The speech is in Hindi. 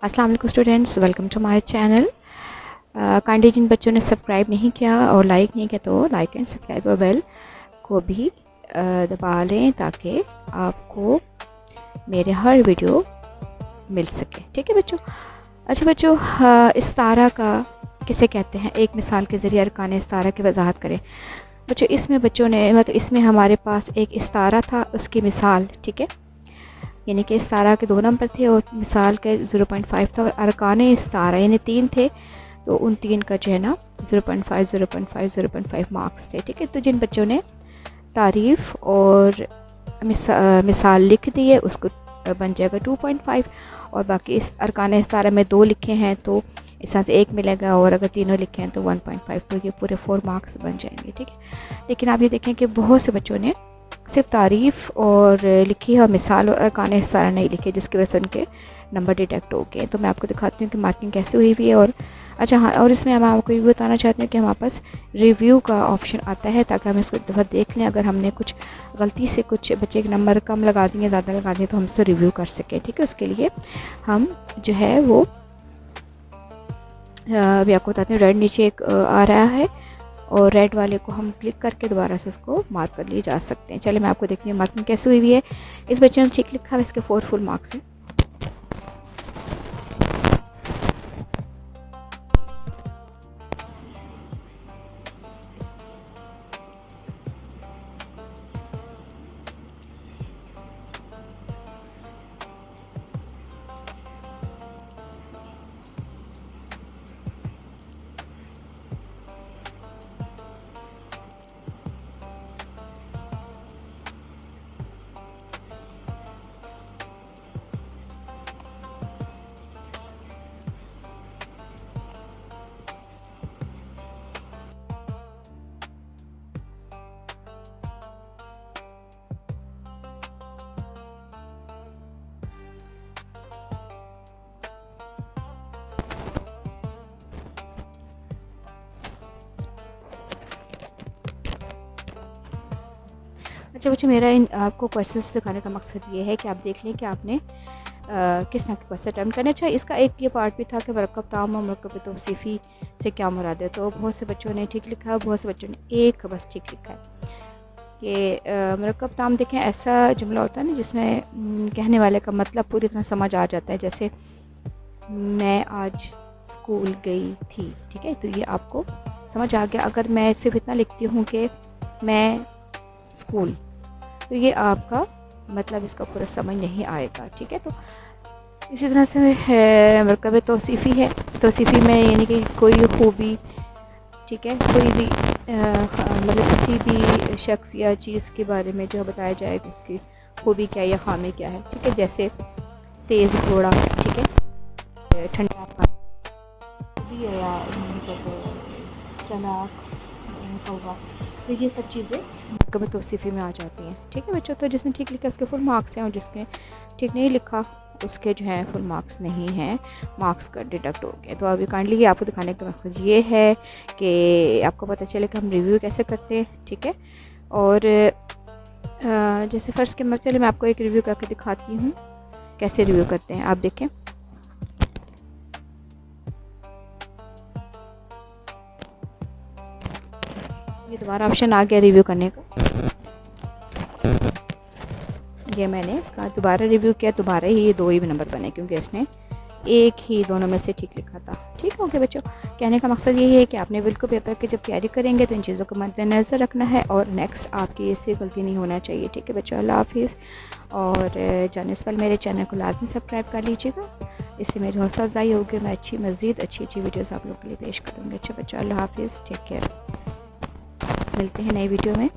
अस्सलाम वालेकुम students, welcome to my channel. Kindly जिन बच्चों ने सब्सक्राइब नहीं किया और लाइक नहीं किया तो लाइक एंड सब्सक्राइब और बेल को भी दबा लें ताकि आपको मेरे हर वीडियो मिल सके। ठीक है बच्चों। अच्छा बच्चों, इस्तारा का किसे कहते हैं, एक मिसाल के ज़रिए अरकान इस्तारा की वजाहत करें। बच्चों इसमें बच्चों ने मतलब इसमें हमारे पास एक इस्तारा था, उसकी मिसाल, ठीक है, यानी कि इस्तारा के 2 नंबर थे और मिसाल के 0.5 था, और अरकान इस्तारा यानी 3 थे, तो उन 3 का जो है ना 0.5 0.5 0.5 मार्क्स थे। ठीक है, तो जिन बच्चों ने तारीफ़ और मिसाल लिख दी है उसको बन जाएगा 2.5, और बाकी इस अरकान इस्तारा में 2 लिखे हैं तो इस तरह से 1 मिलेगा, और अगर तीनों लिखे हैं तो 1.5, तो ये पूरे 4 मार्क्स बन जाएंगे। ठीक है, लेकिन आप ये देखें कि बहुत से बच्चों ने सिर्फ तारीफ़ और लिखी है, मिसाल और अरकान इस्तारा नहीं लिखे, जिसकी वजह से उनके नंबर डिटेक्ट हो गए। तो मैं आपको दिखाती हूँ कि मार्किंग कैसे हुई हुई है। और अच्छा हाँ, और इसमें हम आपको ये भी बताना चाहते हैं कि हमारे पास रिव्यू का ऑप्शन आता है, ताकि हम इसको एक दफ़ा देख लें। अगर हमने कुछ गलती से कुछ बच्चे के नंबर कम लगा दिए, ज़्यादा लगा दिए, तो हम उसको रिव्यू कर सकें। ठीक है, उसके लिए हम जो है वो अभी आपको बताते हैं। रेड नीचे एक आ रहा है, और रेड वाले को हम क्लिक करके दोबारा से उसको मार्क कर लिए जा सकते हैं। चलिए मैं आपको देखती हूँ मार्किंग कैसे हुई हुई है। इस बच्चे ने ठीक लिखा है, इसके 4 फुल मार्क्स हैं। अच्छा बच्चे, मेरा इन आपको क्वेश्चंस दिखाने का मकसद ये है कि आप देख लें कि आपने किस तरह के क्वेश्चन अटेम्प्ट करने। अच्छा, इसका एक ये पार्ट भी था कि मरकब ताम और मरकब तौसीफ़ी से क्या मुराद है। तो बहुत से बच्चों ने ठीक लिखा है, बहुत से बच्चों ने एक बस ठीक लिखा है कि मरकब ताम देखें, ऐसा जुमला होता है ना जिसमें कहने वाले का मतलब पूरी तरह समझ आ जाता है। जैसे मैं आज स्कूल गई थी, ठीक है, तो ये आपको समझ आ गया। अगर मैं सिर्फ इतना लिखती हूँ कि मैं स्कूल, तो ये आपका मतलब इसका पूरा समझ नहीं आएगा। ठीक है, तो इसी तरह से मरकब तौसीफ़ी है। तौसीफ़ी में यानी कि कोई खूबी, ठीक है, कोई भी मतलब किसी भी शख्स या चीज़ के बारे में जो बताया जाए कि उसकी खूबी क्या है या खामी क्या है। ठीक है, जैसे तेज़ घोड़ा, ठीक है, ठंडा पानी या मतलब चलाक कौवा, तो ये सब चीज़ें मरकब तौसीफ़ी में आ जाती हैं। ठीक है बच्चों, तो जिसने ठीक लिखा उसके फुल मार्क्स हैं, और जिसने ठीक नहीं लिखा उसके जो है फुल मार्क्स नहीं हैं, मार्क्स का डिडक्ट हो गए। तो अभी काइंडली ये आपको दिखाने का मकसद ये है कि आपको पता चले कि हम रिव्यू कैसे करते हैं। ठीक है, और जैसे फ़र्स्ट के चलिए मैं आपको एक रिव्यू करके दिखाती हूँ कैसे रिव्यू करते हैं। आप देखें, ये दोबारा ऑप्शन आ गया रिव्यू करने का। ये मैंने इसका दोबारा रिव्यू किया, दोबारा ही ये 2 ही नंबर बने, क्योंकि इसने एक ही दोनों में से ठीक लिखा था। ठीक हो गया बच्चों, कहने का मकसद यही है कि आपने बिल्कुल पेपर की जब तैयारी करेंगे तो इन चीज़ों को मद्देनज़र रखना है, और नेक्स्ट आपकी इससे गलती नहीं होना चाहिए। ठीक है बच्चों, अल्लाह हाफिज़। और जाने से पहले मेरे चैनल को लाजमी सब्सक्राइब कर लीजिएगा, इससे मेरी हौसला अफजाई होगी, मैं मज़ीद अच्छी वीडियोज़ आप लोगों के लिए पेश करूँगी। अच्छा बच्चों, अल्लाह हाफिज़, टेक केयर, मिलते हैं नई वीडियो में।